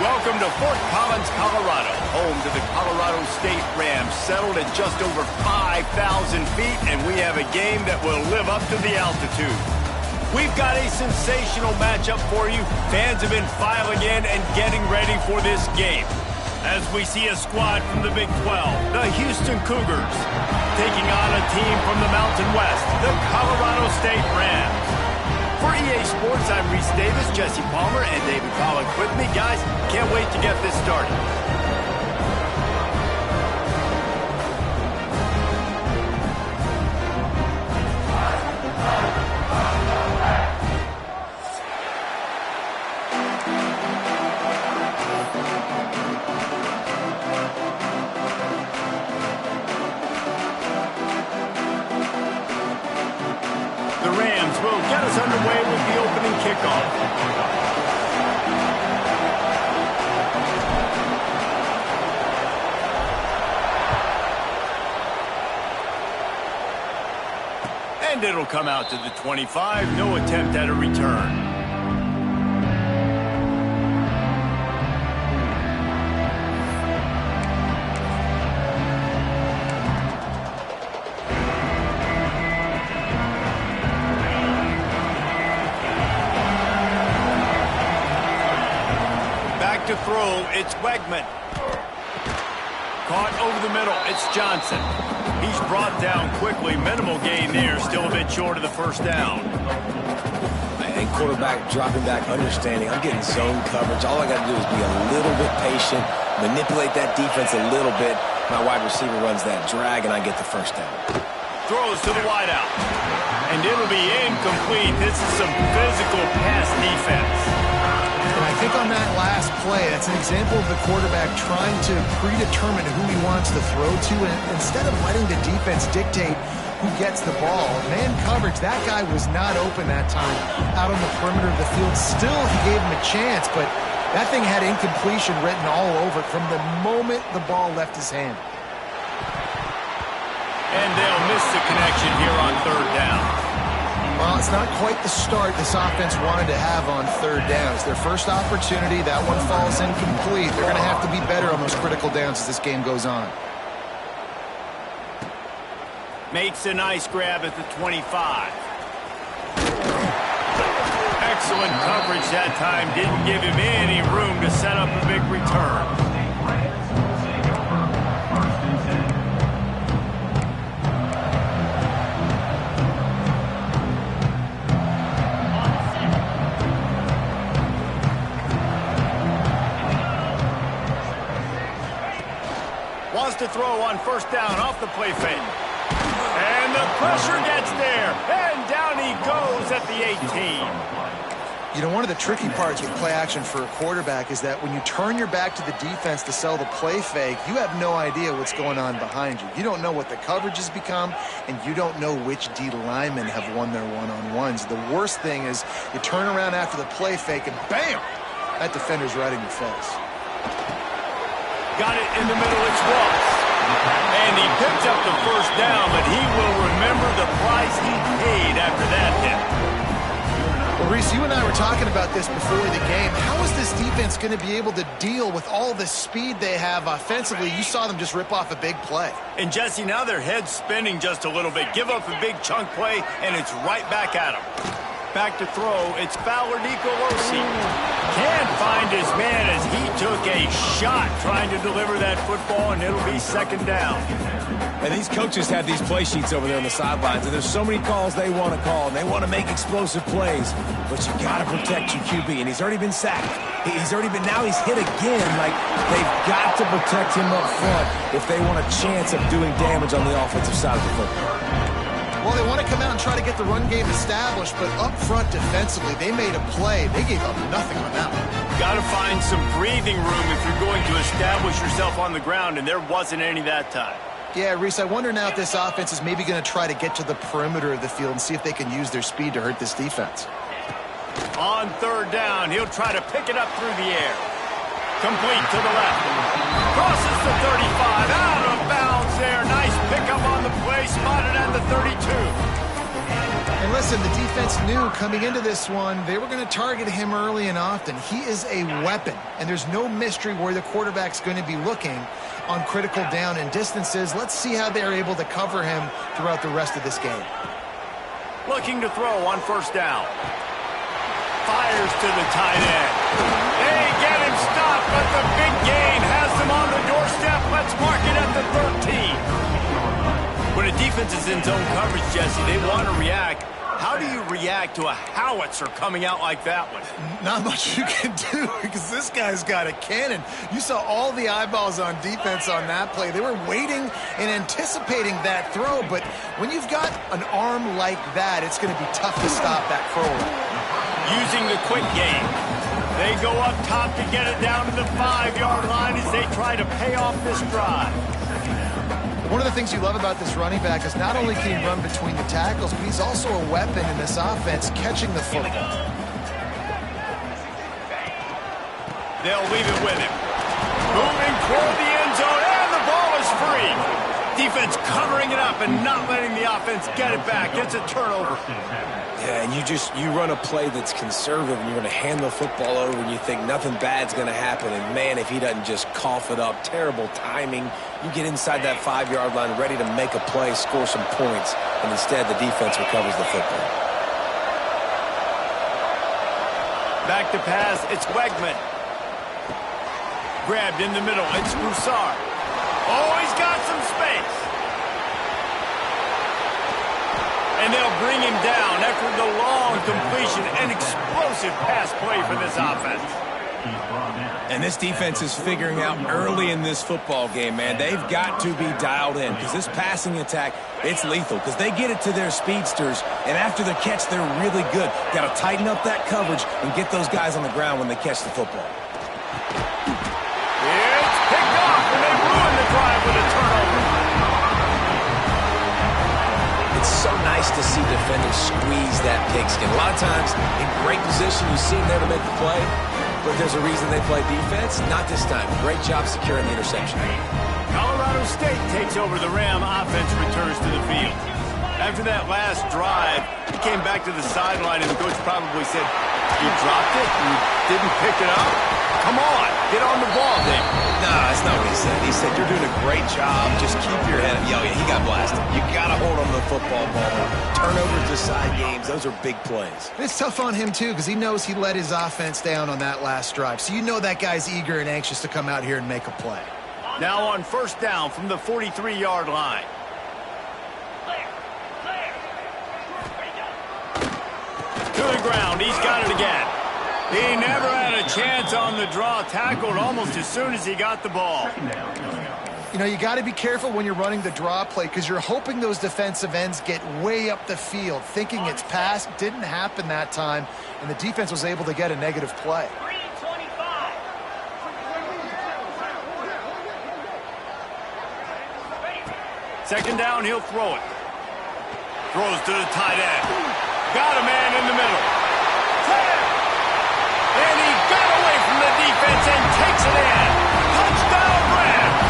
welcome to Fort Collins, Colorado, home to the Colorado State Rams, settled at just over 5,000 feet, and we have a game that will live up to the altitude. We've got a sensational matchup for you. Fans have been filing in and getting ready for this game. As we see a squad from the Big 12, the Houston Cougars, taking on a team from the Mountain West, the Colorado State Rams. For EA Sports, I'm Reese Davis, Jesse Palmer, and David Pollock with me. Guys, can't wait to get this started. The Rams will get us underway with the opening kickoff. And it'll come out to the 25. No attempt at a return. To throw, it's Wegman. Caught over the middle, it's Johnson. He's brought down quickly. Minimal gain there, still a bit short of the first down. And quarterback dropping back, understanding. I'm getting zone coverage. All I got to do is be a little bit patient, manipulate that defense a little bit. My wide receiver runs that drag, and I get the first down. Throws to the wideout. And it'll be incomplete. This is some physical pass defense. And I think on that last play, that's an example of the quarterback trying to predetermine who he wants to throw to, and instead of letting the defense dictate who gets the ball. Man coverage, that guy was not open that time out on the perimeter of the field. Still, he gave him a chance, but that thing had incompletion written all over it from the moment the ball left his hand. And they'll miss the connection here on third down. Well, it's not quite the start this offense wanted to have on third down. It's their first opportunity. That one falls incomplete. They're going to have to be better on those critical downs as this game goes on. Makes a nice grab at the 25. Excellent coverage that time. Didn't give him any room to set up a big return. Wants to throw on first down off the play fake. And the pressure gets there. And down he goes at the 18. You know, one of the tricky parts with play action for a quarterback is that when you turn your back to the defense to sell the play fake, you have no idea what's going on behind you. You don't know what the coverage has become, and you don't know which D linemen have won their one-on-ones. The worst thing is you turn around after the play fake, and bam! That defender's right in your face. Got it in the middle, it's Ross. And he picks up the first down, but he will remember the price he paid after that hit. Well, Reese, you and I were talking about this before the game. How is this defense going to be able to deal with all the speed they have offensively? You saw them just rip off a big play. And Jesse, now their head's spinning just a little bit. Give up a big chunk play, and it's right back at him. Back to throw, it's Fowler Nicolosi. Can't find his man as he took a shot trying to deliver that football, and it'll be second down. And these coaches have these play sheets over there on the sidelines, and there's so many calls they want to call, and they want to make explosive plays. But you got to protect your QB, and he's already been sacked. Now he's hit again. Like, they've got to protect him up front if they want a chance of doing damage on the offensive side of the football. Well, they want to come out and try to get the run game established, but up front defensively, they made a play. They gave up nothing on that one. Got to find some breathing room if you're going to establish yourself on the ground, and there wasn't any that time. Yeah, Reese, I wonder now if this offense is maybe going to try to get to the perimeter of the field and see if they can use their speed to hurt this defense. On third down, he'll try to pick it up through the air. Complete to the left. Crosses the 35, out of bounds there. Nice pickup on the play, spotted at the 32. And listen, the defense knew coming into this one, they were going to target him early and often. He is a weapon, and there's no mystery where the quarterback's going to be looking on critical down and distances. Let's see how they're able to cover him throughout the rest of this game. Looking to throw on first down. Fires to the tight end. They get him stopped, but the big gain has them on the doorstep. Let's mark it at the 13. When a defense is in zone coverage, Jesse, they want to react. How do you react to a howitzer coming out like that one? Not much you can do because this guy's got a cannon. You saw all the eyeballs on defense on that play. They were waiting and anticipating that throw, but when you've got an arm like that, it's going to be tough to stop that throw. Using the quick game. They go up top to get it down to the 5-yard line as they try to pay off this drive. One of the things you love about this running back is not only can he run between the tackles, but he's also a weapon in this offense, catching the football. They'll leave it with him. Moving toward the end zone, and the ball is free. Defense covering it up and not letting the offense get it back. It's a turnover. Yeah, and you run a play that's conservative, and you're going to hand the football over, and you think nothing bad's going to happen. And, man, if he doesn't just cough it up, terrible timing. You get inside that 5-yard line ready to make a play, score some points, and instead the defense recovers the football. Back to pass, it's Wegman. Grabbed in the middle, it's Broussard. Oh, he's got some space. And they'll bring him down after the long completion. An explosive pass play for this offense. And this defense is figuring out early in this football game, man. They've got to be dialed in because this passing attack, it's lethal because they get it to their speedsters, and after the catch, they're really good. Got to tighten up that coverage and get those guys on the ground when they catch the football. It's picked off, and they ruin the drive with a turnover. It's so nice to see defenders squeeze that pigskin. A lot of times, in great position, you see them there to make the play, but there's a reason they play defense. Not this time. Great job securing the interception. Colorado State takes over. The Ram offense returns to the field. After that last drive, he came back to the sideline, and the coach probably said, "You dropped it? You didn't pick it up? Come on, get on the ball, Dave." No, that's not what he said. He said, "You're doing a great job. Just keep your head up." Yo, yeah, he got blasted. You got to hold on to the football ball. Turnovers decide games. Those are big plays. It's tough on him, too, because he knows he let his offense down on that last drive. So you know that guy's eager and anxious to come out here and make a play. Now on first down from the 43-yard line. To the ground. He's got it again. He never had a chance on the draw. Tackled almost as soon as he got the ball. You know, you got to be careful when you're running the draw play because you're hoping those defensive ends get way up the field, thinking it's passed. Didn't happen that time, and the defense was able to get a negative play. Second down, he'll throw it. Throws to the tight end. Got a man in the middle. And he got away from the defense and takes it in. Touchdown, Rams!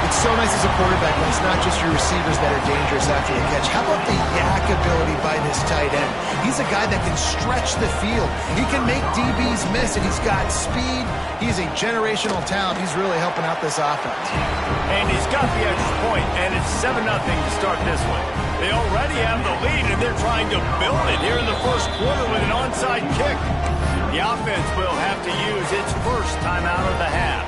It's so nice as a quarterback when it's not just your receivers that are dangerous after the catch. How about the yak ability by this tight end? He's a guy that can stretch the field. He can make DBs miss, and he's got speed. He's a generational talent. He's really helping out this offense. And he's got the extra point, and it's 7-0 to start this one. They already have the lead, and they're trying to build it here in the first quarter with an onside kick. The offense will have to use its first timeout of the half.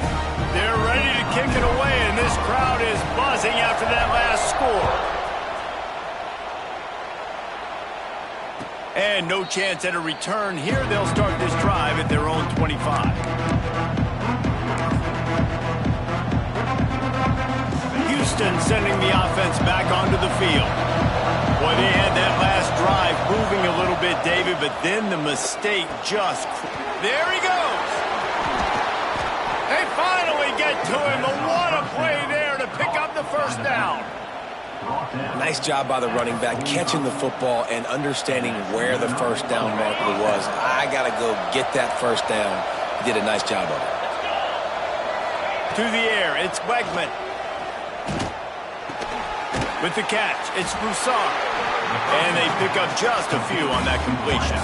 They're ready to kick it away, and this crowd is buzzing after that last score. And no chance at a return here. They'll start this drive at their own 25. Houston sending the offense back onto the field. Boy, they had that last drive moving a little bit, David, but then the mistake just... There he goes! They finally get to him, but what a play there to pick up the first down. Nice job by the running back, catching the football and understanding where the first down marker was. I got to go get that first down. He did a nice job of it. To the air, it's Wegman. With the catch, it's Broussard. And they pick up just a few on that completion.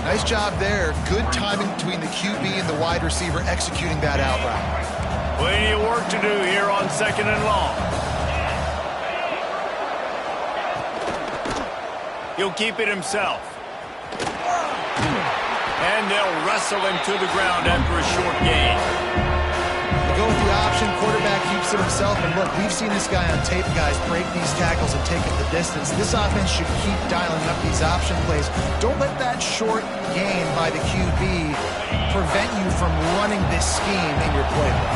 Nice job there. Good timing between the QB and the wide receiver executing that out route. Plenty of work to do here on 2nd and long. He'll keep it himself. And they'll wrestle him to the ground after a short gain. They go with the option. Quarterback keeps it himself. And look, we've seen this guy on tape, guys, break these tackles and take it the distance. This offense should keep dialing up these option plays. Don't let that short gain by the QB prevent you from running this scheme in your playbook.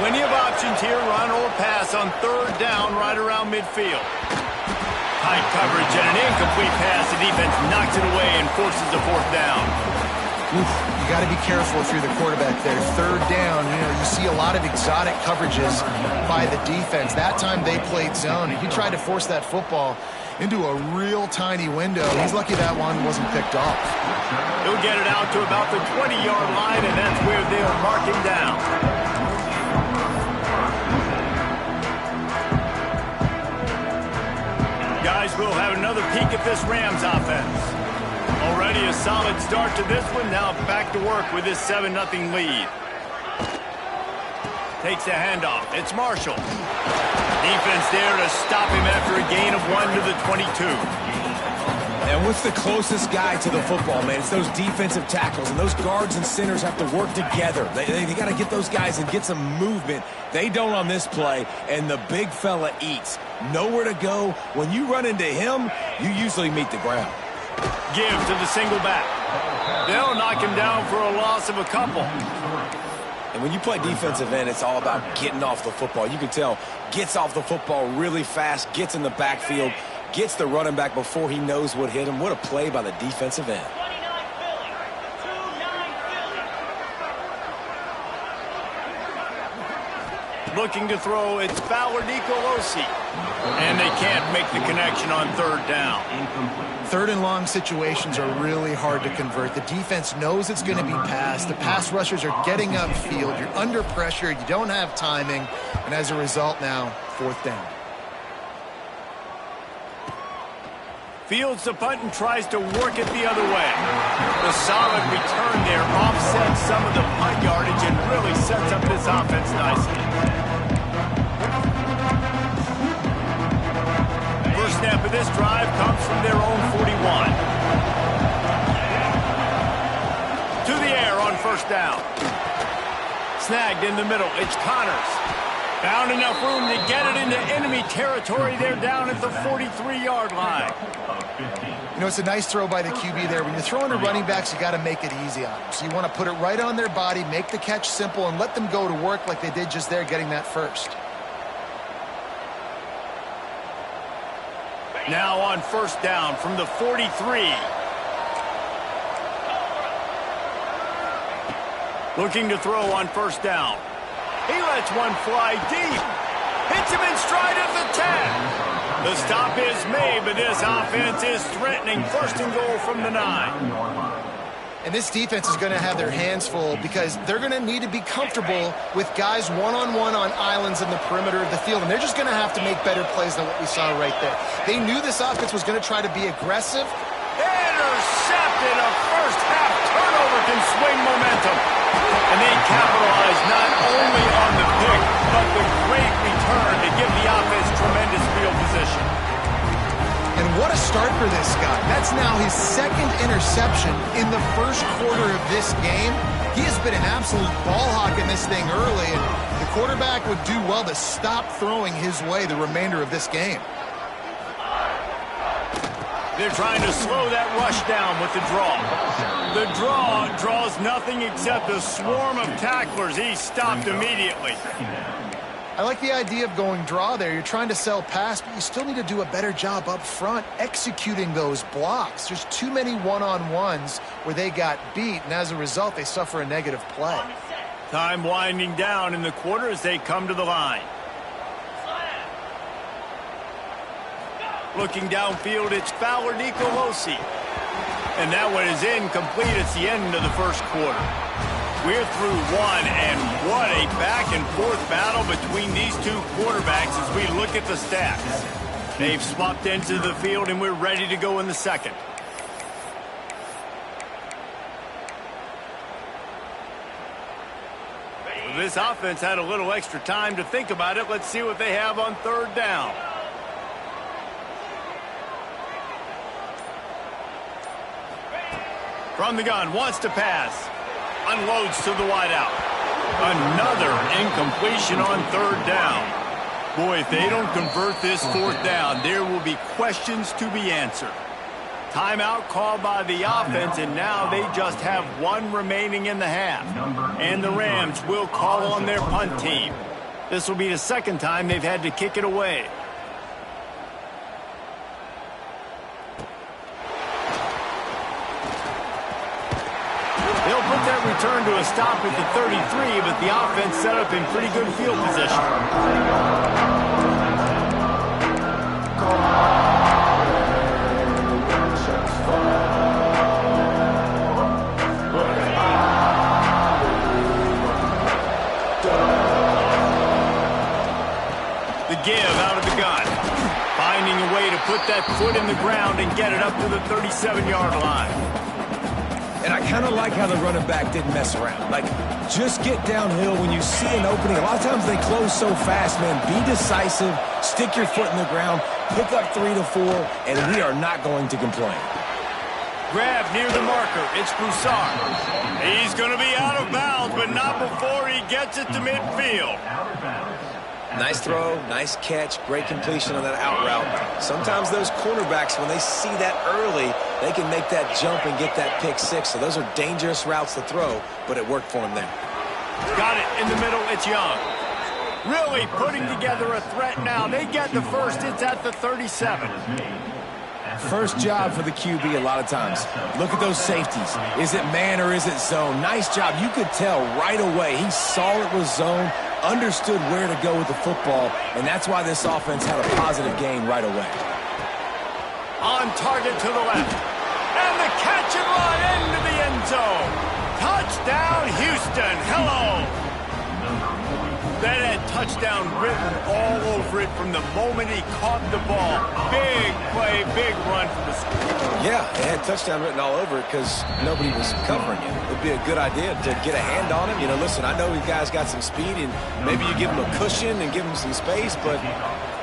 Plenty of options here, run or pass on 3rd down right around midfield. Tight coverage and an incomplete pass. The defense knocks it away and forces a 4th down. Oof, you got to be careful if you're the quarterback there. 3rd down, you see a lot of exotic coverages by the defense. That time they played zone, and he tried to force that football into a real tiny window. He's lucky that one wasn't picked off. He'll get it out to about the 20-yard line, and that's where they'll mark him down. Guys, we'll have another peek at this Rams offense. Already a solid start to this one. Now back to work with this 7-0 lead. Takes the handoff. It's Marshall. Defense there to stop him after a gain of 1 to the 22. And what's the closest guy to the football, man? It's those defensive tackles, and those guards and centers have to work together. They got to get those guys and get some movement. They don't on this play, and the big fella eats. Nowhere to go. When you run into him, you usually meet the ground. Give to the single back. They'll knock him down for a loss of a couple. And when you play defensive end, it's all about getting off the football. You can tell, gets off the football really fast, gets in the backfield, gets the running back before he knows what hit him. What a play by the defensive end. Looking to throw, it's Fowler Nicolosi. And they can't make the connection on 3rd down. 3rd and long situations are really hard to convert. The defense knows it's going to be passed. The pass rushers are getting upfield. You're under pressure. You don't have timing. And as a result now, 4th down. Fields the punt and tries to work it the other way. The solid return there offsets some of the punt yardage and really sets up this offense nicely. First snap of this drive comes from their own 41. To the air on 1st down. Snagged in the middle. It's Connors. Found enough room to get it into enemy territory. They're down at the 43-yard line. It's a nice throw by the QB there. When you're throwing to running backs, you got to make it easy on them. So you want to put it right on their body, make the catch simple, and let them go to work like they did just there, getting that first. Now on 1st down from the 43. Looking to throw on 1st down. He lets one fly deep. Hits him in stride at the 10. The stop is made, but this offense is threatening 1st and goal from the 9. And this defense is going to have their hands full because they're going to need to be comfortable with guys one-on-one on islands in the perimeter of the field. And they're just going to have to make better plays than what we saw right there. They knew this offense was going to try to be aggressive. Intercepted. A first-half turnover can swing momentum. And they capitalize not only on the pick, but the great return to give the offense tremendous field position. And what a start for this guy. That's now his 2nd interception in the 1st quarter of this game. He has been an absolute ball hawk in this thing early, and the quarterback would do well to stop throwing his way the remainder of this game. They're trying to slow that rush down with the draw. The draw draws nothing except a swarm of tacklers. He's stopped immediately. I like the idea of going draw there. You're trying to sell pass, but you still need to do a better job up front executing those blocks. There's too many one-on-ones where they got beat, and as a result, they suffer a negative play. Time winding down in the quarter as they come to the line. Looking downfield, it's Fowler Nicolosi. And that one is incomplete. It's the end of the 1st quarter. We're through one, and what a back-and-forth battle between these two quarterbacks as we look at the stats. They've swapped into the field, and we're ready to go in the second. This offense had a little extra time to think about it. Let's see what they have on third down. From the gun, wants to pass. Unloads to the wideout. Another incompletion on third down. Boy, if they don't convert this fourth down, there will be questions to be answered. Timeout called by the offense, and now they just have one remaining in the half. And the Rams will call on their punt team. This will be the second time they've had to kick it away. They'll put that return to a stop at the 33, but the offense set up in pretty good field position. Give out of the gun. Finding a way to put that foot in the ground and get it up to the 37-yard line. And I kind of like how the running back didn't mess around. Like, just get downhill when you see an opening. A lot of times they close so fast, man. Be decisive, stick your foot in the ground, pick up 3 to 4, and we are not going to complain. Grab near the marker. It's Broussard. He's going to be out of bounds, but not before he gets it to midfield. Nice throw, nice catch, great completion on that out route. Sometimes those cornerbacks, when they see that early, they can make that jump and get that pick six. So those are dangerous routes to throw, but it worked for him there. Got it in the middle. It's Young. Really putting together a threat now. They get the first. It's at the 37. First job for the QB a lot of times. Look at those safeties. Is it man or is it zone? Nice job. You could tell right away. He saw it was zone, understood where to go with the football, and that's why this offense had a positive gain right away. On target to the left. And the catch and run into the end zone. Touchdown, Houston. Hello. That had touchdown written all over it from the moment he caught the ball. Big play, big run for the score. Yeah, it had touchdown written all over it because nobody was covering him. It would be a good idea to get a hand on him. You know, listen, I know you guys got some speed, and maybe you give him a cushion and give him some space, but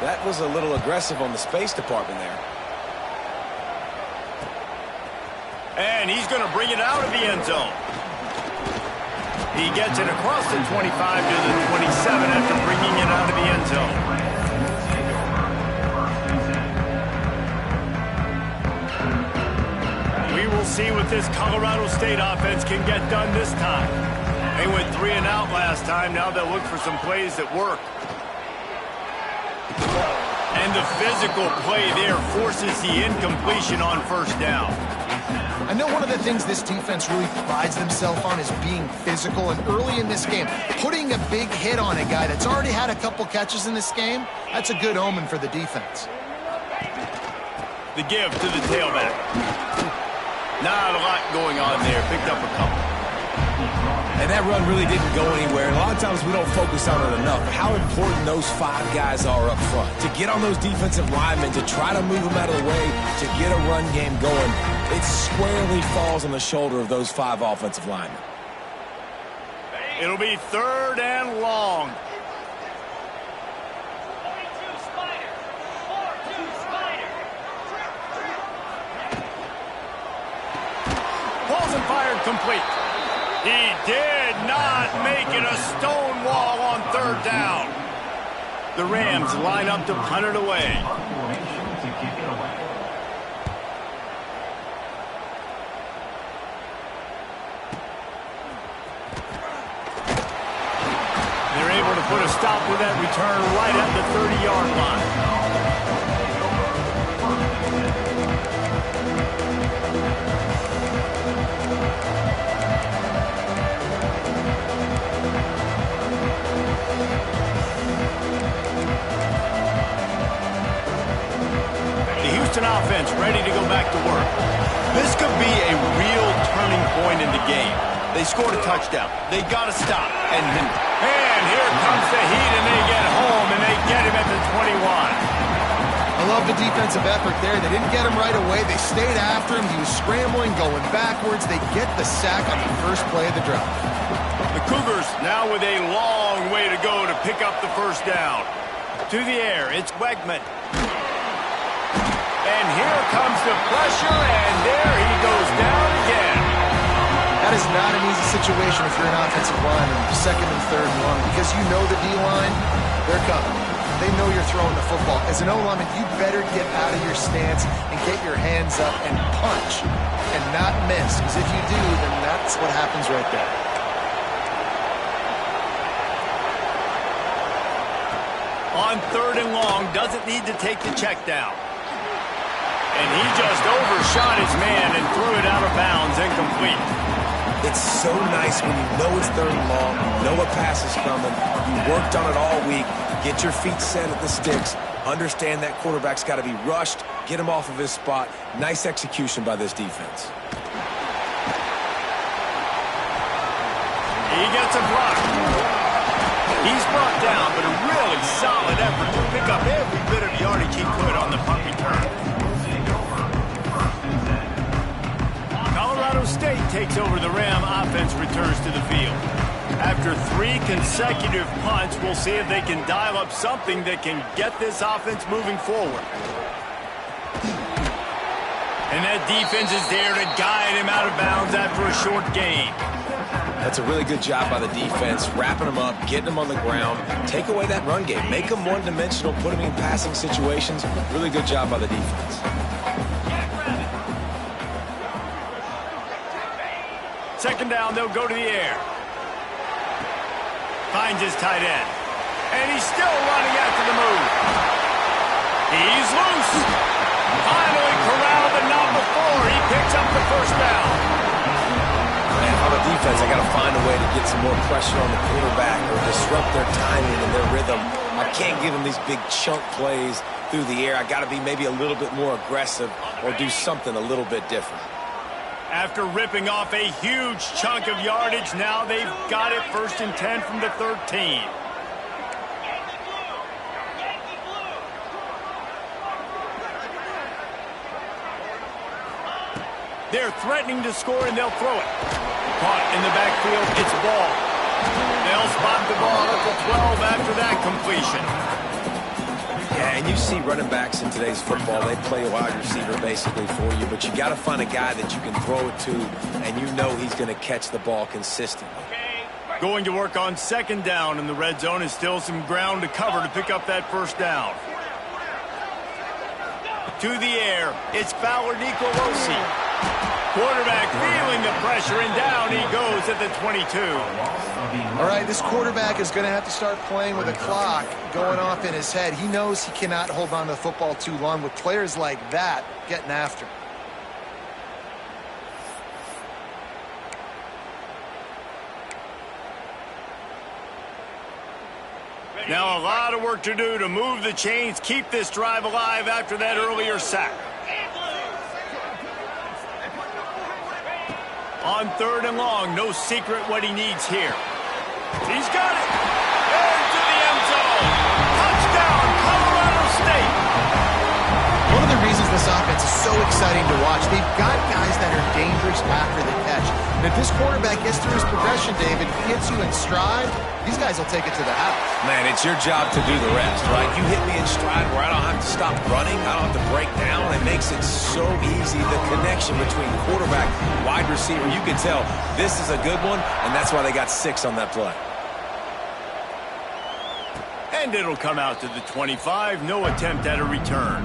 that was a little aggressive on the space department there. And he's going to bring it out of the end zone. He gets it across the 25 to the 27 after bringing it out of the end zone. We will see what this Colorado State offense can get done this time. They went 3 and out last time. Now they'll look for some plays that work. And the physical play there forces the incompletion on first down. I know one of the things this defense really prides themselves on is being physical, and early in this game, putting a big hit on a guy that's already had a couple catches in this game, that's a good omen for the defense. The give to the tailback. Not a lot going on there. Picked up a couple. And that run really didn't go anywhere. And a lot of times we don't focus on it enough. How important those 5 guys are up front. To get on those defensive linemen, to try to move them out of the way, to get a run game going, it squarely falls on the shoulder of those 5 offensive linemen. It'll be 3rd and long. Balls and fired complete. He did not make it a stone wall on 3rd down. The Rams line up to punt it away. They're able to put a stop to that return right at the 30-yard line. Offense ready to go back to work. This could be a real turning point in the game. They scored a touchdown. They got to stop. And here comes the heat, and they get home, and they get him at the 21. I love the defensive effort there. They didn't get him right away. They stayed after him. He was scrambling, going backwards. They get the sack on the first play of the drive. The Cougars now with a long way to go to pick up the first down. To the air, it's Wegman. And here comes the pressure, and there he goes down again. That is not an easy situation if you're an offensive lineman, second and third and long, because you know the D-line, they're coming. They know you're throwing the football. As an O-lineman, you better get out of your stance and get your hands up and punch and not miss, because if you do, then that's what happens right there. On third and long, doesn't need to take the check down. And he just overshot his man and threw it out of bounds, incomplete. It's so nice when you know it's third and long, you know a pass is coming, you worked on it all week, get your feet set at the sticks, understand that quarterback's got to be rushed, get him off of his spot. Nice execution by this defense. He gets a block. He's brought down, but a really solid effort to pick up every bit of yardage he could on the punt return. Colorado State takes over the Ram. Offense returns to the field. After 3 consecutive punts, we'll see if they can dial up something that can get this offense moving forward. And that defense is there to guide him out of bounds after a short gain. That's a really good job by the defense, wrapping them up, getting them on the ground. Take away that run game. Make them one-dimensional, put them in passing situations. Really good job by the defense. Second down, they'll go to the air. Finds his tight end. And he's still running after the move. He's loose. Finally corralled, but not before. He picks up the first down. Man, on the defense, I got to find a way to get some more pressure on the quarterback or disrupt their timing and their rhythm. I can't give them these big chunk plays through the air. I got to be maybe a little bit more aggressive or do something a little bit different. After ripping off a huge chunk of yardage, now they've got it 1st and 10 from the 13. They're threatening to score, and they'll throw it. Caught in the backfield, it's ball. They'll spot the ball at the 12 after that completion. Yeah, and you see running backs in today's football, they play a wide receiver basically for you, but you got to find a guy that you can throw it to, and you know he's going to catch the ball consistently. Going to work on second down in the red zone is still some ground to cover to pick up that first down. To the air, it's Fowler Nicolosi. Quarterback feeling the pressure, and down he goes at the 22. All right, this quarterback is going to have to start playing with a clock going off in his head. He knows he cannot hold on to the football too long with players like that getting after him. Now a lot of work to do to move the chains, keep this drive alive after that earlier sack. On third and long, no secret what he needs here. He's got it. Into the end zone. Touchdown, Colorado State. One of the reasons this offense is so exciting to watch, they've got guys that are dangerous after the catch. And if this quarterback gets through his progression, David, hits you in stride, these guys will take it to the house. Man, it's your job to do the rest, right? You hit me in stride where I don't have to stop running, I don't have to break down. It makes it so easy, the connection between quarterback, wide receiver. You can tell this is a good one, and that's why they got 6 on that play. And it'll come out to the 25, no attempt at a return.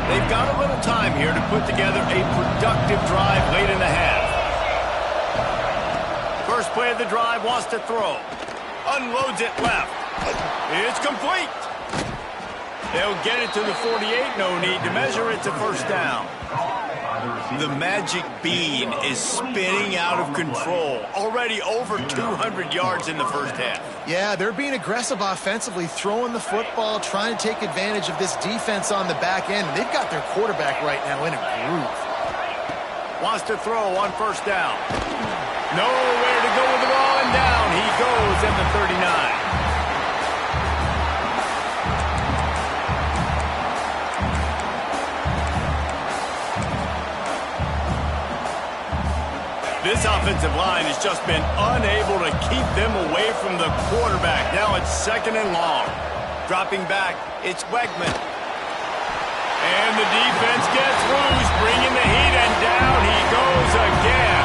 They've got a little time here to put together a productive drive late in the half. First play of the drive, wants to throw. Unloads it left. It's complete. They'll get it to the 48, no need to measure it to first down. The magic bean is spinning out of control. Already over 200 yards in the first half. Yeah, they're being aggressive offensively, throwing the football, trying to take advantage of this defense on the back end. They've got their quarterback right now in a groove. Wants to throw on first down. Nowhere to go with the ball, and down he goes at the 39. This offensive line has just been unable to keep them away from the quarterback. Now it's 2nd and long. Dropping back, it's Wegman. And the defense gets loose, bringing the heat, and down he goes again.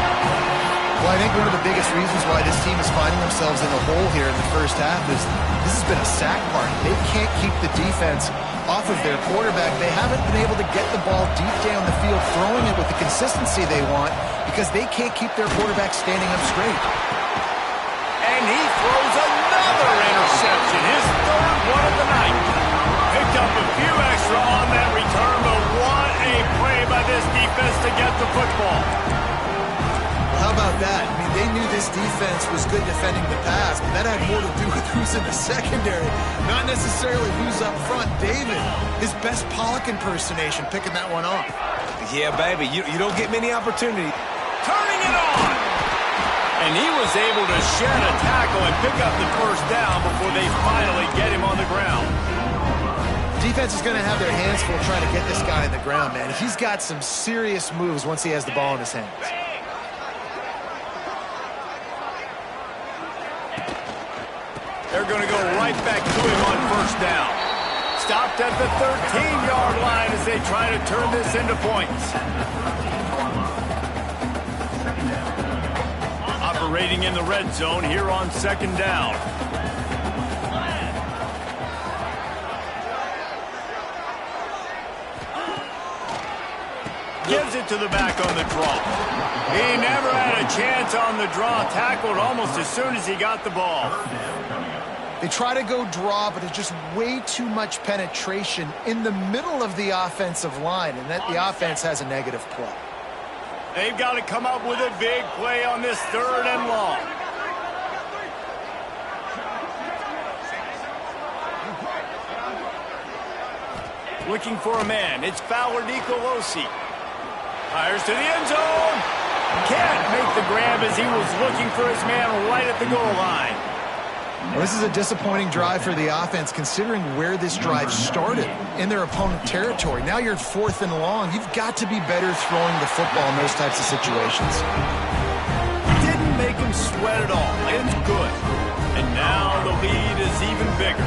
Well, I think one of the biggest reasons why this team is finding themselves in a hole here in the first half is this has been a sack party. They can't keep the defense off of their quarterback. They haven't been able to get the ball deep down the field, throwing it with the consistency they want, because they can't keep their quarterback standing up straight. And he throws another interception, his 3rd one of the night. Picked up a few extra on that return, but what a play by this defense to get the football. How about that? I mean, they knew this defense was good defending the pass, but that had more to do with who's in the secondary, not necessarily who's up front. David, his best Pollock impersonation, picking that one off. Yeah, baby, you don't get many opportunities. Turning it on! And he was able to shed a tackle and pick up the first down before they finally get him on the ground. Defense is going to have their hands full trying to get this guy on the ground, man. He's got some serious moves once he has the ball in his hands. They're going to go right back to him on first down. Stopped at the 13-yard line as they try to turn this into points. Operating in the red zone here on 2nd down. Gives it to the back on the draw. He never had a chance on the draw. Tackled almost as soon as he got the ball. They try to go draw, but it's just way too much penetration in the middle of the offensive line, and that the offense has a negative play. They've got to come up with a big play on this 3rd and long. Looking for a man. It's Fowler Nicolosi. Fires to the end zone. Can't make the grab as he was looking for his man right at the goal line. Well, this is a disappointing drive for the offense, considering where this drive started in their opponent territory. Now you're 4th and long. You've got to be better throwing the football in those types of situations. Didn't make him sweat at all. It's good. And now the lead is even bigger.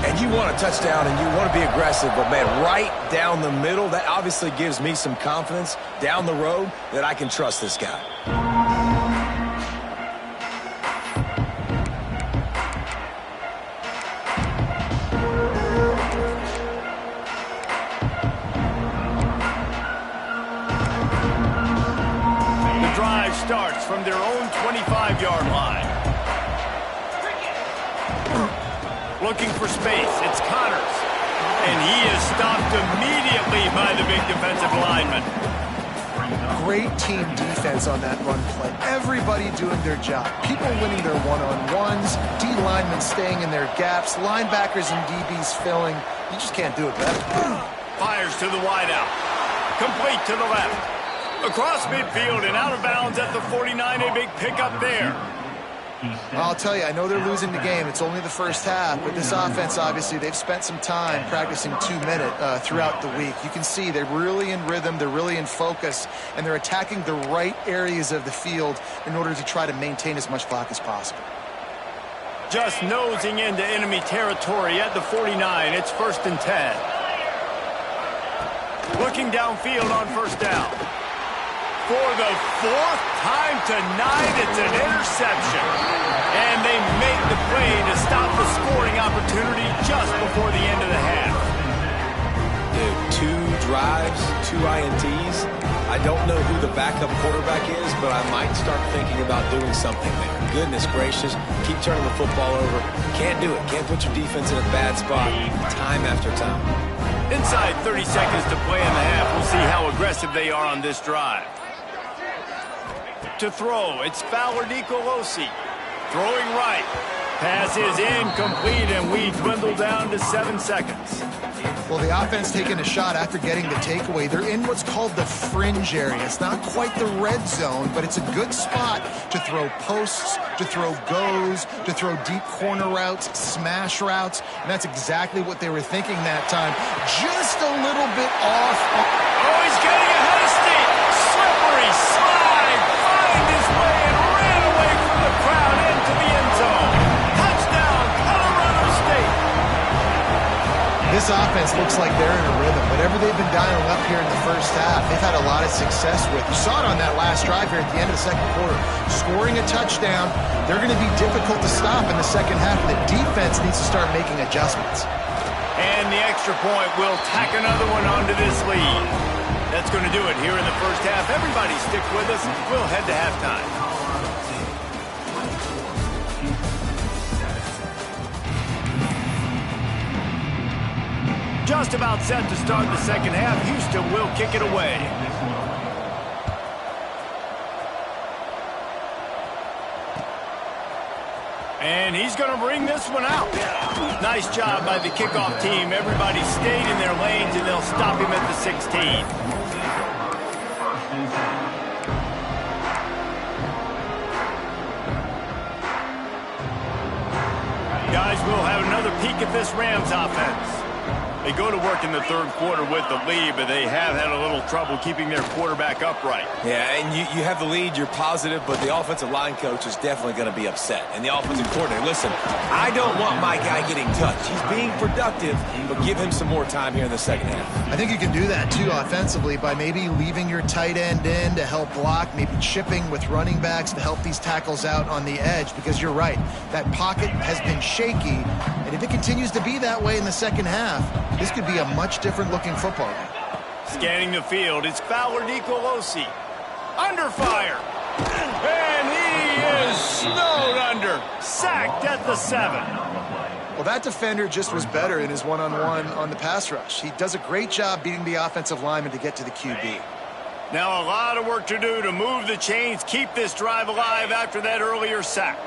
And you want a touchdown and you want to be aggressive, but, man, right down the middle, that obviously gives me some confidence down the road that I can trust this guy. The drive starts from their own 25-yard line. Looking for space. It's Connors. And he is stopped immediately by the big defensive lineman. Great team defense on that run play. Everybody doing their job. People winning their one-on-ones, D linemen staying in their gaps, linebackers and DBs filling. You just can't do it better. Fires to the wideout. Complete to the left. Across midfield and out of bounds at the 49. A big pickup there. I'll tell you, I know they're losing the game. It's only the first half, but this offense, obviously, they've spent some time practicing 2-minute throughout the week. You can see they're really in rhythm, they're really in focus, and they're attacking the right areas of the field in order to try to maintain as much clock as possible. Just nosing into enemy territory at the 49. It's 1st and 10. Looking downfield on first down. For the 4th time tonight, it's an interception. And they make the play to stop the scoring opportunity just before the end of the half. Dude, 2 drives, 2 INTs. I don't know who the backup quarterback is, but I might start thinking about doing something there. Goodness gracious, keep turning the football over. Can't do it. Can't put your defense in a bad spot time after time. Inside 30 seconds to play in the half. We'll see how aggressive they are on this drive. To throw, it's Fowler Nicolosi. Throwing right. Pass is incomplete, and we dwindle down to 7 seconds. Well, the offense taking a shot after getting the takeaway. They're in what's called the fringe area. It's not quite the red zone, but it's a good spot to throw posts, to throw goes, to throw deep corner routes, smash routes, and that's exactly what they were thinking that time. Just a little bit off. Oh, he's getting ahead of State. Slippery slide, find his way and ran away from the crowd into the end zone. Touchdown, Colorado State. This offense looks like they're in a rhythm. Whatever they've been dialing up here in the first half, they've had a lot of success with. You saw it on that last drive here at the end of the second quarter. Scoring a touchdown, they're going to be difficult to stop in the second half. The defense needs to start making adjustments. And the extra point will tack another one onto this lead. That's going to do it here in the first half. Everybody stick with us. We'll head to halftime. Just about set to start the second half. Houston will kick it away. And he's going to bring this one out. Nice job by the kickoff team. Everybody stayed in their lanes, and they'll stop him at the 16. Guys, we'll have another peek at this Rams offense. They go to work in the third quarter with the lead, but they have had a little trouble keeping their quarterback upright. Yeah, and you have the lead, you're positive, but the offensive line coach is definitely going to be upset. And the offensive coordinator, listen, I don't want my guy getting touched. He's being productive, but give him some more time here in the second half. I think you can do that, too, offensively, by maybe leaving your tight end in to help block, maybe chipping with running backs to help these tackles out on the edge, because you're right, that pocket has been shaky, and if it continues to be that way in the second half, this could be a much different-looking football game. Scanning the field, it's Fowler Nicolosi. Under fire. And he is snowed under. Sacked at the 7. Well, that defender just was better in his one-on-one on the pass rush. He does a great job beating the offensive lineman to get to the QB. Now a lot of work to do to move the chains, keep this drive alive after that earlier sack.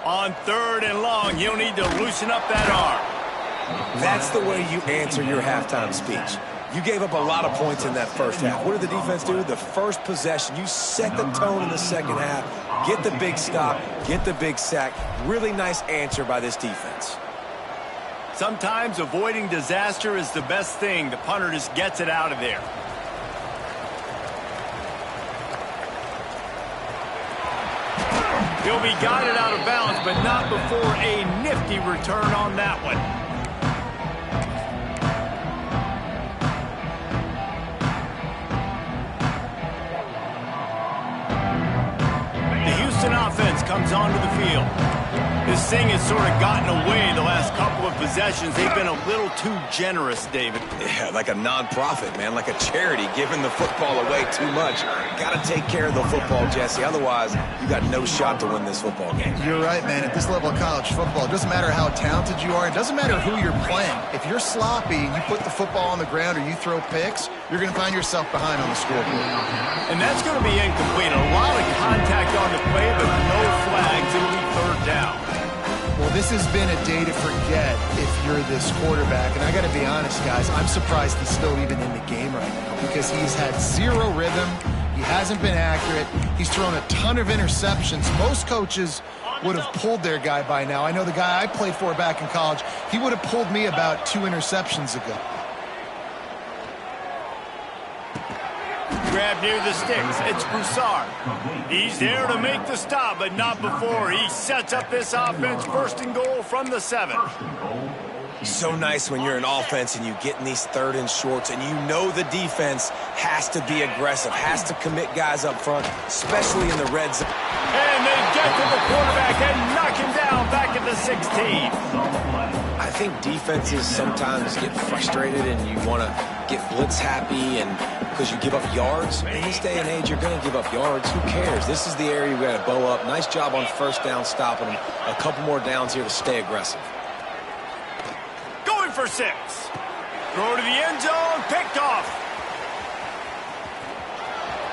On 3rd and long, he'll need to loosen up that arm. That's the way you answer your halftime speech. You gave up a lot of points in that first half. What did the defense do? The first possession, you set the tone in the second half. Get the big stop, get the big sack. Really nice answer by this defense. Sometimes avoiding disaster is the best thing. The punter just gets it out of there. He'll be guided out of bounds, but not before a nifty return on that one. The Houston offense comes onto the field. This thing has sort of gotten away the last couple of possessions. They've been a little too generous, David. Yeah, like a non-profit, man, like a charity, giving the football away too much. Got to take care of the football, Jesse. Otherwise, you got no shot to win this football game. You're right, man. At this level of college football, it doesn't matter how talented you are. It doesn't matter who you're playing. If you're sloppy and you put the football on the ground or you throw picks, you're going to find yourself behind on the scoreboard. And that's going to be incomplete. A lot of contact on the play, but no flags. It'll be 3rd down. Well, this has been a day to forget if you're this quarterback. And I got to be honest, guys, I'm surprised he's still even in the game right now because he's had zero rhythm. He hasn't been accurate. He's thrown a ton of interceptions. Most coaches would have pulled their guy by now. I know the guy I played for back in college, he would have pulled me about 2 interceptions ago. Grab near the sticks. It's Broussard. He's there to make the stop, but not before he sets up this offense 1st and goal from the 7. So nice when you're an offense and you get in these 3rd and shorts and you know the defense has to be aggressive, has to commit guys up front, especially in the red zone. And they get to the quarterback and knock him down back at the 16. I think defenses sometimes get frustrated and you want to get blitz happy and because you give up yards. In this day and age, you're going to give up yards. Who cares? This is the area you got to bow up. Nice job on 1st down stopping them. A couple more downs here to stay aggressive. Going for 6. Throw to the end zone. Picked off.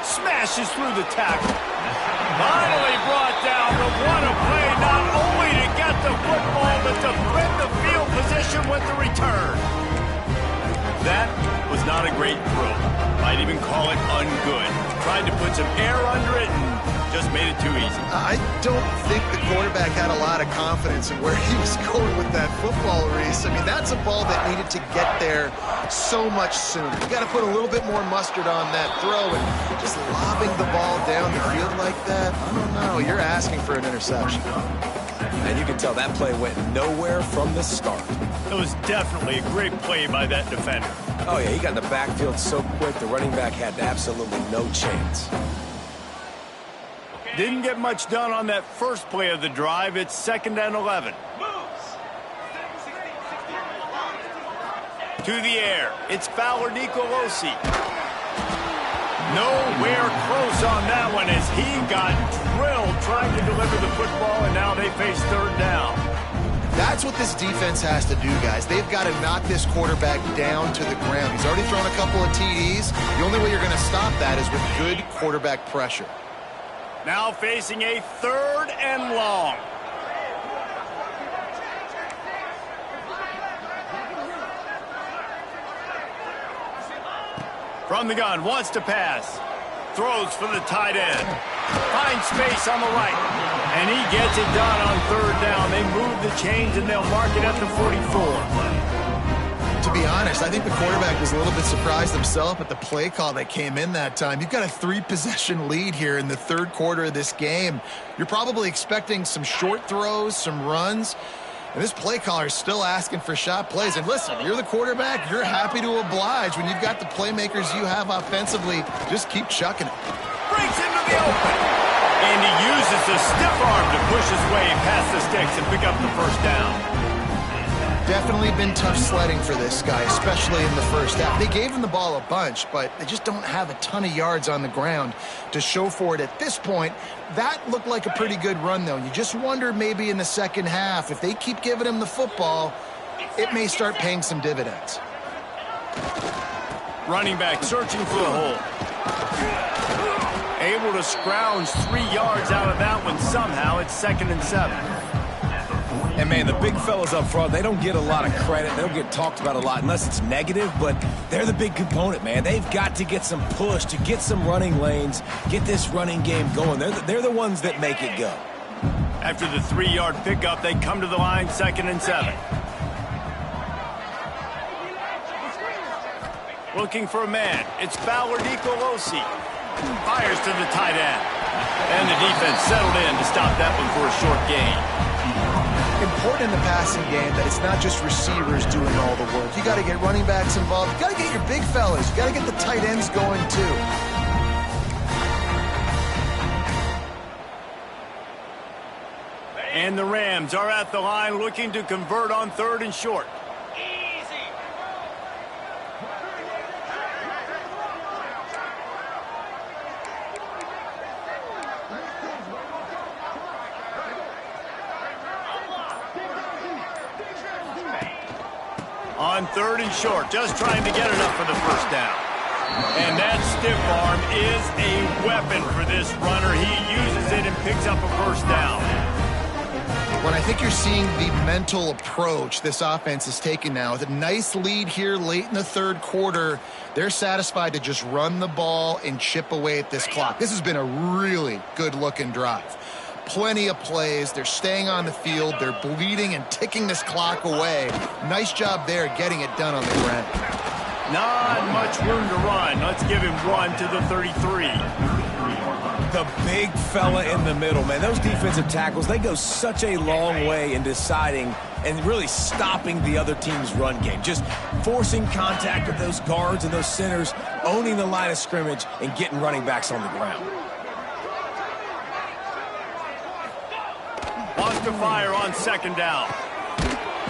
Smashes through the tackle. Finally brought down, but what a play not only to get the motion with the return. That was not a great throw. Might even call it ungood. Tried to put some air under it and just made it too easy. I don't think the quarterback had a lot of confidence in where he was going with that football, Reese. I mean, that's a ball that needed to get there so much sooner. You got to put a little bit more mustard on that throw, and just lobbing the ball down the field like that, I don't know. You're asking for an interception. And you can tell that play went nowhere from the start. It was definitely a great play by that defender. Oh, yeah, he got in the backfield so quick, the running back had absolutely no chance. Didn't get much done on that first play of the drive. It's 2nd and 11. To the air. It's Fowler Nicolosi. Nowhere close on that one as he got drilled trying to deliver the football, and now they face 3rd down. That's what this defense has to do, guys. They've got to knock this quarterback down to the ground. He's already thrown a couple of TDs. The only way you're going to stop that is with good quarterback pressure. Now facing a 3rd and long. From the gun, wants to pass. Throws for the tight end. Finds space on the right. And he gets it done on 3rd down. They move the chains and they'll mark it at the 44. To be honest, I think the quarterback was a little bit surprised himself at the play call that came in that time. You've got a 3-possession lead here in the 3rd quarter of this game. You're probably expecting some short throws, some runs. And this play caller is still asking for shot plays. And listen, you're the quarterback. You're happy to oblige. When you've got the playmakers you have offensively, just keep chucking it. Breaks into the open. And he uses the stiff arm to push his way past the sticks and pick up the 1st down. Definitely been tough sledding for this guy, especially in the first half. They gave him the ball a bunch, but they just don't have a ton of yards on the ground to show for it at this point. That looked like a pretty good run, though. You just wonder maybe in the second half, if they keep giving him the football, it may start paying some dividends. Running back searching for the hole. Able to scrounge 3 yards out of that one somehow. It's 2nd and 7. And, man, the big fellas up front, they don't get a lot of credit. They don't get talked about a lot unless it's negative, but they're the big component, man. They've got to get some push, to get some running lanes, get this running game going. They're the ones that make it go. After the 3-yard pickup, they come to the line, 2nd and 7. Looking for a man. It's Fowler Nicolosi. Fires to the tight end. And the defense settled in to stop that one for a short gain. Important in the passing game that it's not just receivers doing all the work. You got to get running backs involved. You got to get your big fellas. You got to get the tight ends going too. And the Rams are at the line looking to convert on 3rd and short. On 3rd and short, just trying to get enough for the 1st down. And that stiff arm is a weapon for this runner. He uses it and picks up a 1st down. When I think you're seeing the mental approach this offense is taking now, with a nice lead here late in the 3rd quarter, they're satisfied to just run the ball and chip away at this clock. This has been a really good-looking drive. Plenty of plays. They're staying on the field. They're bleeding and ticking this clock away. Nice job there getting it done on the ground. Not much room to run. Let's give him 1 to the 33. The big fella in the middle, man. Those defensive tackles, they go such a long way in deciding and really stopping the other team's run game. Just forcing contact with those guards and those centers, owning the line of scrimmage, and getting running backs on the ground. Wants to fire on 2nd down.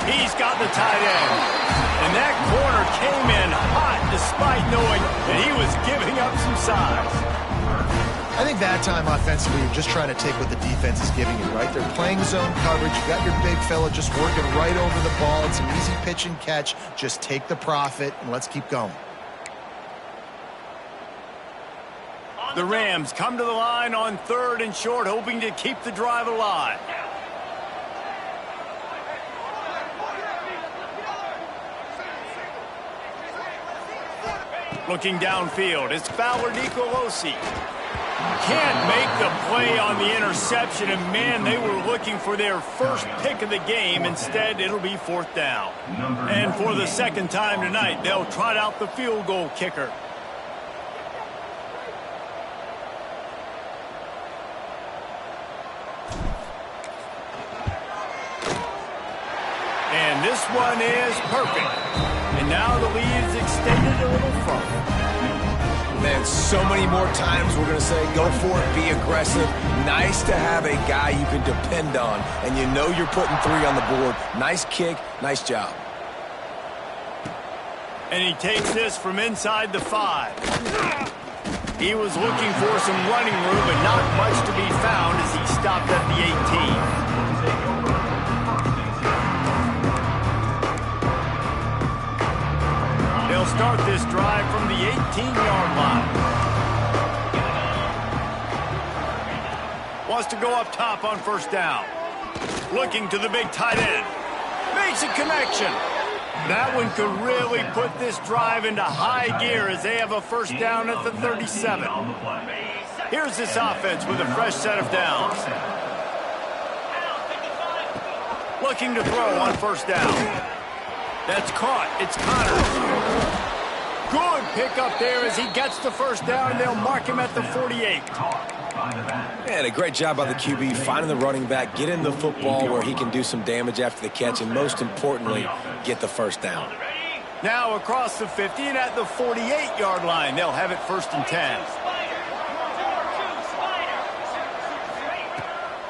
He's got the tight end. And that corner came in hot despite knowing that he was giving up some size. I think that time offensively, you're just trying to take what the defense is giving you, right? They're playing zone coverage. You got your big fella just working right over the ball. It's an easy pitch and catch. Just take the profit and let's keep going. The Rams come to the line on 3rd and short, hoping to keep the drive alive. Looking downfield, it's Fowler Nicolosi. Can't make the play on the interception, and man, they were looking for their first pick of the game. Instead, it'll be 4th down. And for the second time tonight, they'll trot out the field goal kicker. And this one is perfect. And now the lead is extended a little further. Man, so many more times we're going to say, go for it, be aggressive. Nice to have a guy you can depend on, and you know you're putting 3 on the board. Nice kick, nice job. And he takes this from inside the 5. He was looking for some running room, but not much to be found as he stopped at the 18. They'll start this drive from the 18-yard line. Wants to go up top on 1st down. Looking to the big tight end. Makes a connection. That one could really put this drive into high gear as they have a 1st down at the 37. Here's this offense with a fresh set of downs. Looking to throw on 1st down. That's caught. It's Connors. Good pickup there as he gets the 1st down, and they'll mark him at the 48. And a great job by the QB finding the running back, getting the football where he can do some damage after the catch, and most importantly, get the 1st down. Now across the 50 and at the 48-yard line, they'll have it 1st and 10.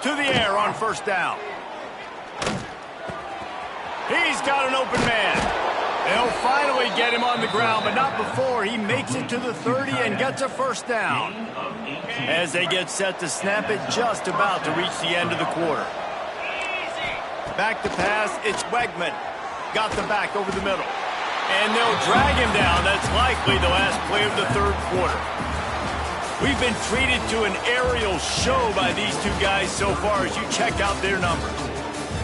To the air on 1st down. He's got an open man. They'll finally get him on the ground, but not before he makes it to the 30 and gets a 1st down. As they get set to snap it, just about to reach the end of the quarter. Back to pass, it's Wegman. Got the back over the middle. And they'll drag him down. That's likely the last play of the 3rd quarter. We've been treated to an aerial show by these two guys so far as you check out their numbers.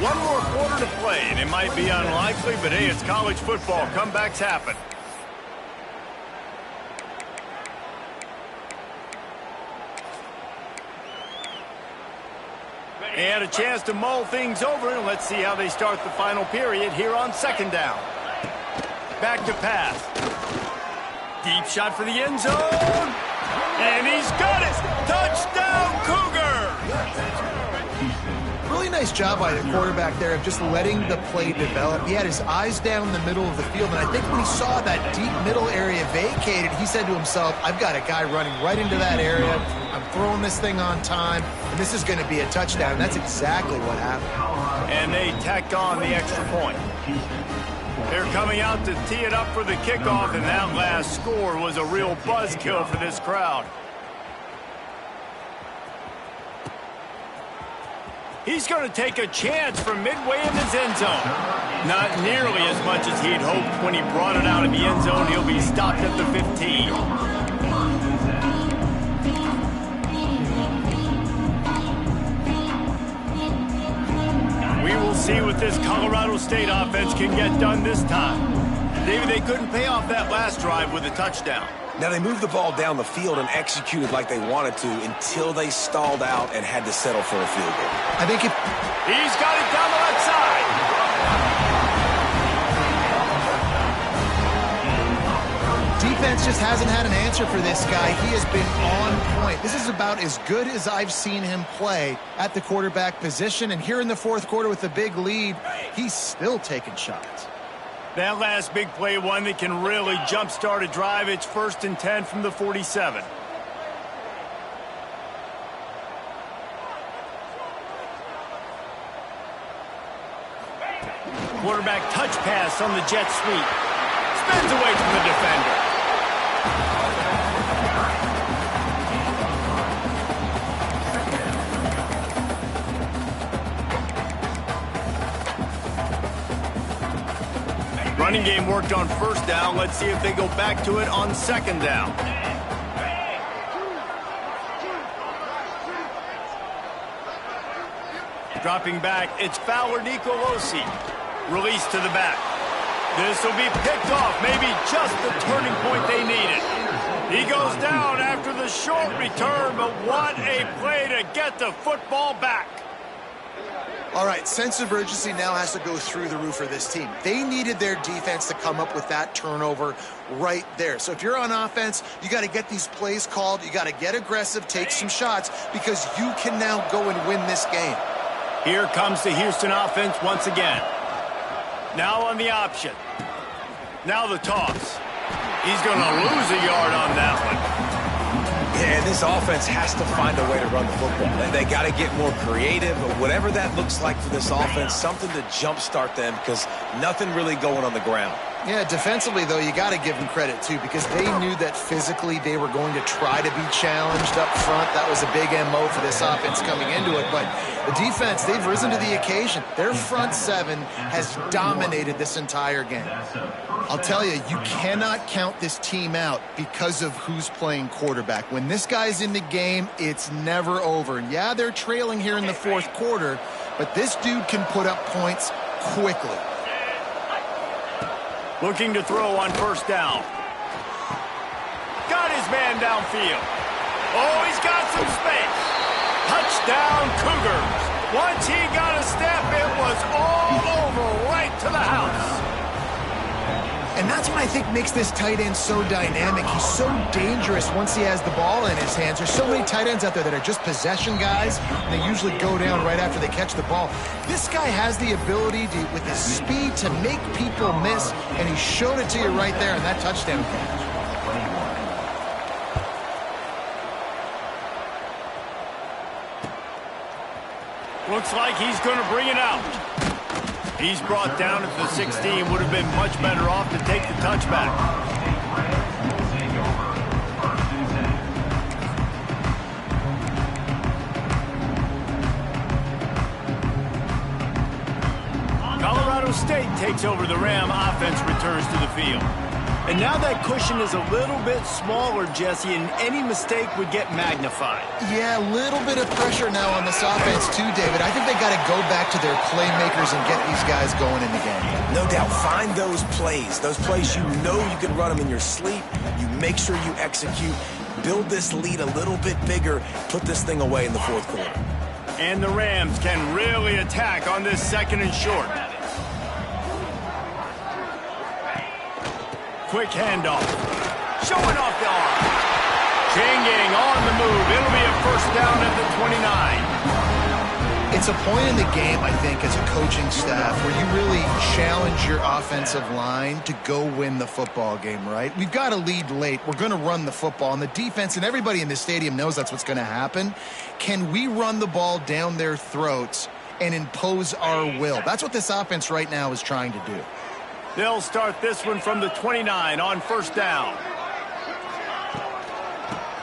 One more quarter to play, and it might be unlikely, but hey, it's college football. Comebacks happen. And a chance to mull things over, and let's see how they start the final period here on 2nd down. Back to pass. Deep shot for the end zone. And he's got it. Touchdown, Cougar! Really nice job by the quarterback there of just letting the play develop. He had his eyes down the middle of the field, and I think when he saw that deep middle area vacated, he said to himself, I've got a guy running right into that area. I'm throwing this thing on time, and this is going to be a touchdown. And that's exactly what happened. And they tacked on the extra point. They're coming out to tee it up for the kickoff, and that last score was a real buzzkill for this crowd. He's going to take a chance from midway in his end zone. Not nearly as much as he'd hoped when he brought it out of the end zone. He'll be stopped at the 15. We will see what this Colorado State offense can get done this time. David, they couldn't pay off that last drive with a touchdown. Now, they moved the ball down the field and executed like they wanted to until they stalled out and had to settle for a field goal. I think he's got it down the left side. Defense just hasn't had an answer for this guy. He has been on point. This is about as good as I've seen him play at the quarterback position. And here in the 4th quarter with the big lead, he's still taking shots. That last big play, one that can really jumpstart a drive. It's 1st and 10 from the 47. Quarterback touch pass on the jet sweep. Spins away from the defender. Running game worked on 1st down. Let's see if they go back to it on 2nd down. Dropping back, it's Fowler Nicolosi. Release to the back. This will be picked off, maybe just the turning point they needed. He goes down after the short return, but what a play to get the football back. All right, sense of urgency now has to go through the roof for this team. They needed their defense to come up with that turnover right there. So if you're on offense, you got to get these plays called. You got to get aggressive, take some shots, because you can now go and win this game. Here comes the Houston offense once again. Now on the option. Now the toss. He's going to lose a yard on that one. Yeah, this offense has to find a way to run the football. They got to get more creative, but whatever that looks like for this offense, something to jumpstart them, because nothing really going on the ground. Yeah, defensively, though, you got to give them credit, too, because they knew that physically they were going to try to be challenged up front. That was a big MO for this offense coming into it. But the defense, they've risen to the occasion. Their front seven has dominated this entire game. I'll tell you, you cannot count this team out because of who's playing quarterback. When this guy's in the game, it's never over. And yeah, they're trailing here in the fourth quarter, but this dude can put up points quickly. Looking to throw on first down. Got his man downfield. Oh, he's got some space. Touchdown, Cougars. Once he got a step, it was all over right to the house. And that's what I think makes this tight end so dynamic. He's so dangerous once he has the ball in his hands. There's so many tight ends out there that are just possession guys, and they usually go down right after they catch the ball. This guy has the ability to, with his speed, to make people miss, and he showed it to you right there in that touchdown catch. Looks like he's going to bring it out. He's brought down at the 16. Would have been much better off to take the touchback. Colorado State takes over the Ram. Offense returns to the field. And now that cushion is a little bit smaller, Jesse, and any mistake would get magnified. Yeah, a little bit of pressure now on this offense too, David. I think they got to go back to their playmakers and get these guys going in the game. No doubt, find those plays you know you can run them in your sleep. You make sure you execute, build this lead a little bit bigger, put this thing away in the fourth quarter. And the Rams can really attack on this second and short. Quick handoff. Showing off the arm. Changing on the move. It'll be a first down at the 29. It's a point in the game, I think, as a coaching staff where you really challenge your offensive line to go win the football game, right? We've got to lead late. We're going to run the football. And the defense and everybody in the stadium knows that's what's going to happen. Can we run the ball down their throats and impose our will? That's what this offense right now is trying to do. They'll start this one from the 29 on first down.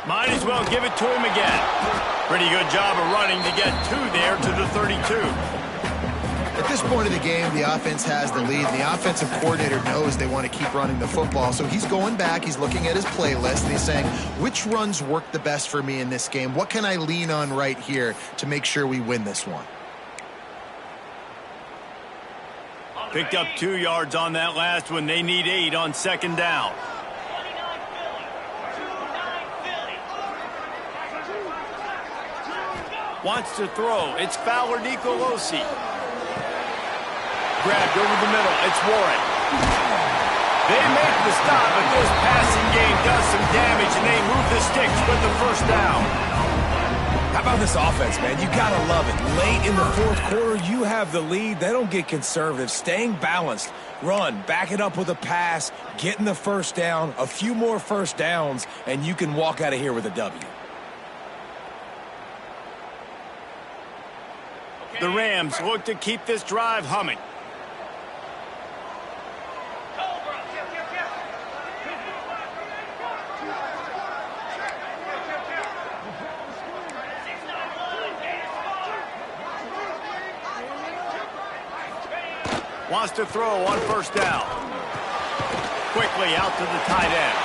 Might as well give it to him again. Pretty good job of running to get two there to the 32. At this point of the game, the offense has the lead. The offensive coordinator knows they want to keep running the football. So he's going back, he's looking at his playlist, and he's saying, which runs work the best for me in this game? What can I lean on right here to make sure we win this one? Picked up 2 yards on that last one. They need 8 on second down. Wants to throw. It's Fowler Nicolosi. Grabbed over the middle. It's Warren. They make the stop, but this passing game does some damage, and they move the sticks with the first down. How about this offense, man? You got to love it. Late in the fourth quarter, you have the lead. They don't get conservative. Staying balanced. Run, back it up with a pass, getting the first down, a few more first downs, and you can walk out of here with a W. The Rams look to keep this drive humming. Wants to throw on first down. Quickly out to the tight end.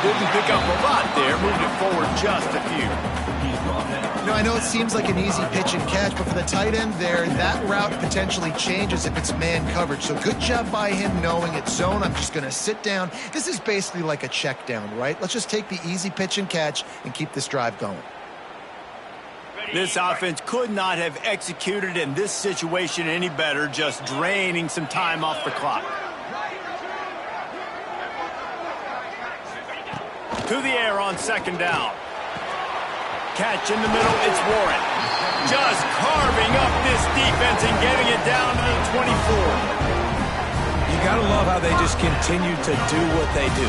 Didn't pick up a lot there. Moved it forward just a few. I know it seems like an easy pitch and catch, but for the tight end there, that route potentially changes if it's man coverage. So good job by him knowing it's zone. I'm just going to sit down. This is basically like a check down, right? Let's just take the easy pitch and catch and keep this drive going. This offense could not have executed in this situation any better, just draining some time off the clock. To the air on second down. Catch in the middle, it's Warren. Just carving up this defense and getting it down to the 24. You got to love how they just continue to do what they do.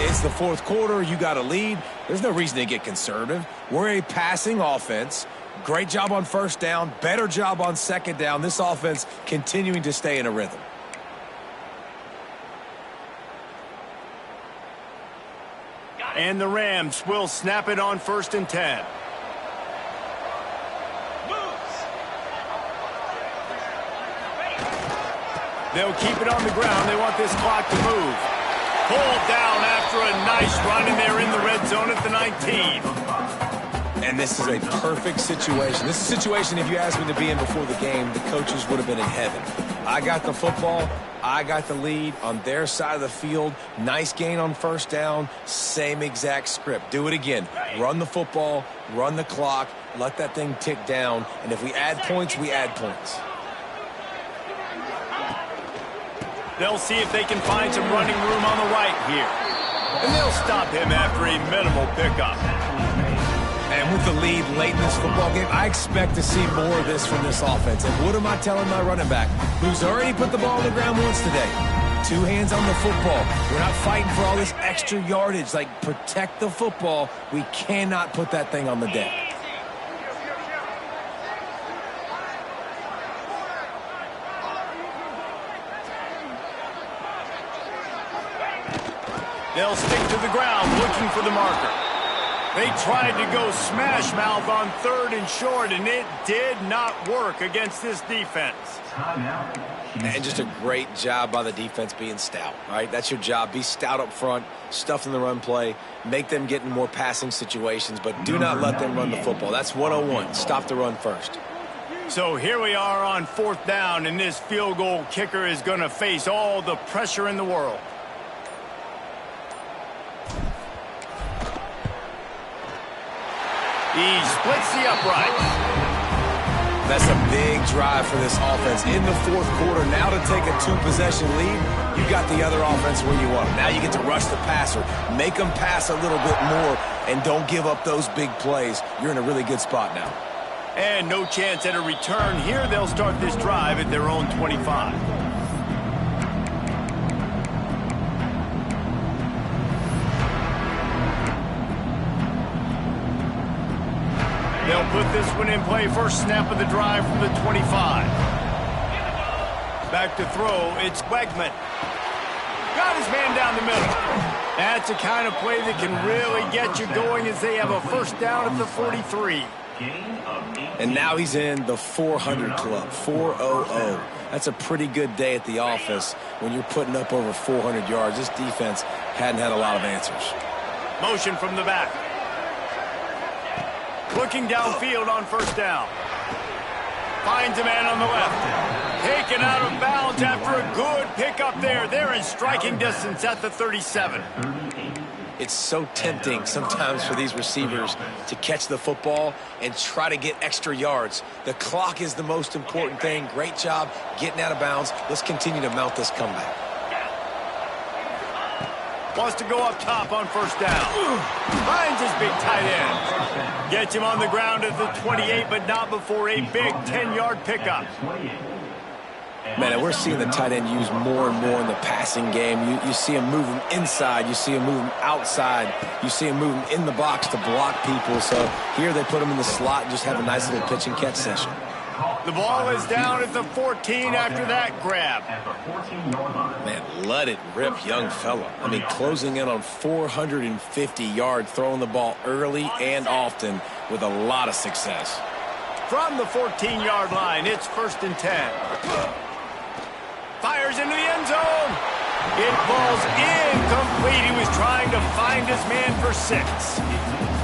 It's the fourth quarter. You got to lead. There's no reason to get conservative. We're a passing offense. Great job on first down. Better job on second down. This offense continuing to stay in a rhythm. And the Rams will snap it on 1st and 10. They'll keep it on the ground. They want this clock to move. Pulled down after a nice run, and they're in the red zone at the 19. And this is a perfect situation. This is a situation, if you asked me to be in before the game, the coaches would have been in heaven. I got the football. I got the lead on their side of the field. Nice gain on first down. Same exact script. Do it again. Run the football. Run the clock. Let that thing tick down. And if we add points, we add points. They'll see if they can find some running room on the right here. And they'll stop him after a minimal pickup. And with the lead late in this football game, I expect to see more of this from this offense. And what am I telling my running back, who's already put the ball on the ground once today? 2 hands on the football. We're not fighting for all this extra yardage. Like, protect the football. We cannot put that thing on the deck. They'll stick to the ground looking for the marker. They tried to go smash mouth on 3rd and short, and it did not work against this defense. And just a great job by the defense being stout, right? That's your job. Be stout up front, stuff in the run play, make them get in more passing situations, but do not let them run the football. That's 101. Stop the run first. So here we are on 4th down, and this field goal kicker is going to face all the pressure in the world. He splits the uprights. That's a big drive for this offense in the 4th quarter. Now to take a 2-possession lead, you've got the other offense where you want them. Now you get to rush the passer, make them pass a little bit more, and don't give up those big plays. You're in a really good spot now. And no chance at a return here. They'll start this drive at their own 25. They'll put this one in play. First snap of the drive from the 25. Back to throw. It's Wegman. Got his man down the middle. That's the kind of play that can really get you going as they have a first down at the 43. And now he's in the 400 club, 400. That's a pretty good day at the office when you're putting up over 400 yards. This defense hadn't had a lot of answers. Motion from the back. Looking downfield on first down. Finds a man on the left. Taken out of bounds after a good pickup there. They're in striking distance at the 37. It's so tempting sometimes for these receivers to catch the football and try to get extra yards. The clock is the most important thing. Great job getting out of bounds. Let's continue to mount this comeback. Wants to go up top on first down. Finds his big tight end. Gets him on the ground at the 28, but not before a big 10-yard pickup. Man, and we're seeing the tight end used more and more in the passing game. You see him moving inside. You see him moving outside. You see him moving in the box to block people. So here they put him in the slot and just have a nice little pitch and catch session. The ball is down at the 14 after that grab. Man, let it rip, young fella. I mean, closing in on 450 yards, throwing the ball early and often with a lot of success. From the 14-yard line, it's 1st and 10. Fires into the end zone. It falls incomplete. He was trying to find his man for 6.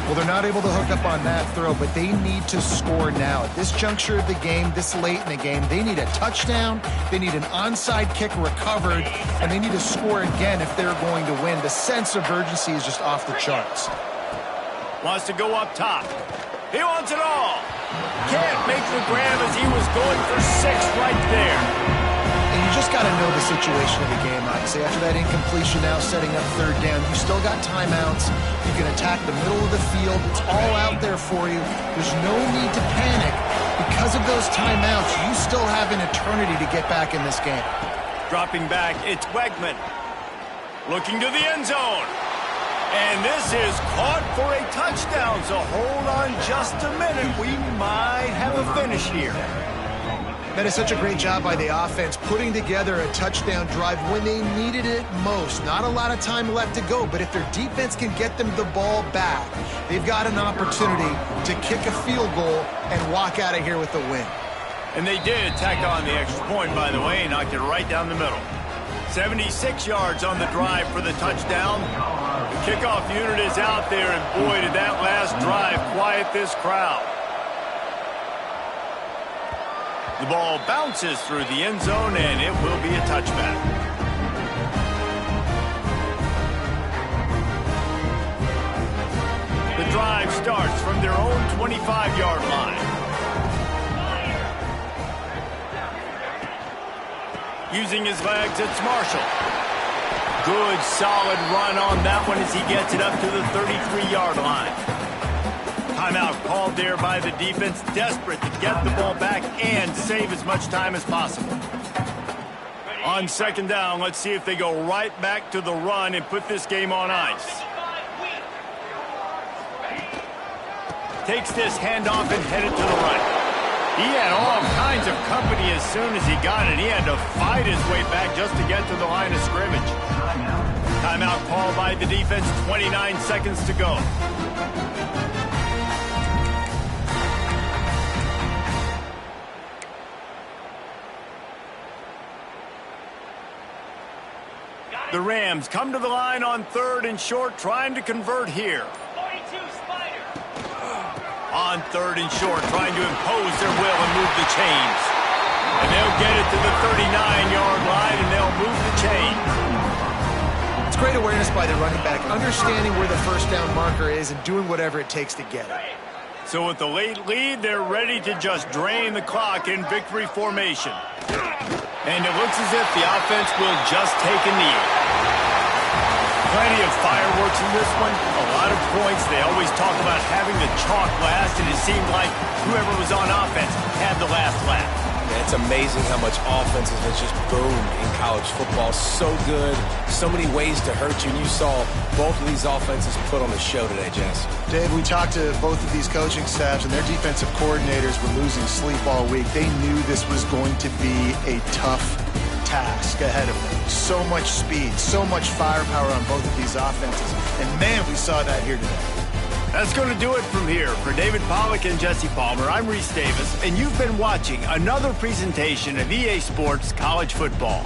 Well, they're not able to hook up on that throw, but they need to score now. At this juncture of the game, this late in the game, they need a touchdown, they need an onside kick recovered, and they need to score again if they're going to win. The sense of urgency is just off the charts. Wants to go up top. He wants it all. Can't make the grab as he was going for 6 right there. And you just got to know the situation of the game, obviously. After that incompletion now setting up 3rd down, you still got timeouts. You can attack the middle of the field. It's all out there for you. There's no need to panic. Because of those timeouts, you still have an eternity to get back in this game. Dropping back, it's Wegman. Looking to the end zone. And this is caught for a touchdown, so hold on just a minute. We might have a finish here. That is such a great job by the offense, putting together a touchdown drive when they needed it most. Not a lot of time left to go, but if their defense can get them the ball back, they've got an opportunity to kick a field goal and walk out of here with a win. And they did tack on the extra point, by the way, and knocked it right down the middle. 76 yards on the drive for the touchdown. The kickoff unit is out there, and boy, did that last drive quiet this crowd. The ball bounces through the end zone, and it will be a touchback. The drive starts from their own 25-yard line. Using his legs, it's Marshall. Good, solid run on that one as he gets it up to the 33-yard line. Timeout called there by the defense, desperate to get the ball back and save as much time as possible. On 2nd down, let's see if they go right back to the run and put this game on ice. Takes this handoff and headed to the right. He had all kinds of company as soon as he got it. He had to fight his way back just to get to the line of scrimmage. Timeout called by the defense, 29 seconds to go. The Rams come to the line on 3rd and short, trying to convert here. On 3rd and short, trying to impose their will and move the chains. And they'll get it to the 39-yard line, and they'll move the chains. It's great awareness by the running back, understanding where the 1st down marker is and doing whatever it takes to get it. So with the late lead, they're ready to just drain the clock in victory formation. And it looks as if the offense will just take a knee. Plenty of fireworks in this one, a lot of points. They always talk about having the chalk last, and it seemed like whoever was on offense had the last laugh. Yeah, it's amazing how much offenses has just boomed in college football. So good, so many ways to hurt you, and you saw both of these offenses put on a show today, Jess. Dave, we talked to both of these coaching staffs, and their defensive coordinators were losing sleep all week. They knew this was going to be a tough task ahead of them. So much speed, so much firepower on both of these offenses. And man, we saw that here today. That's going to do it from here. For David Pollack and Jesse Palmer, I'm Reese Davis, and you've been watching another presentation of EA Sports College Football.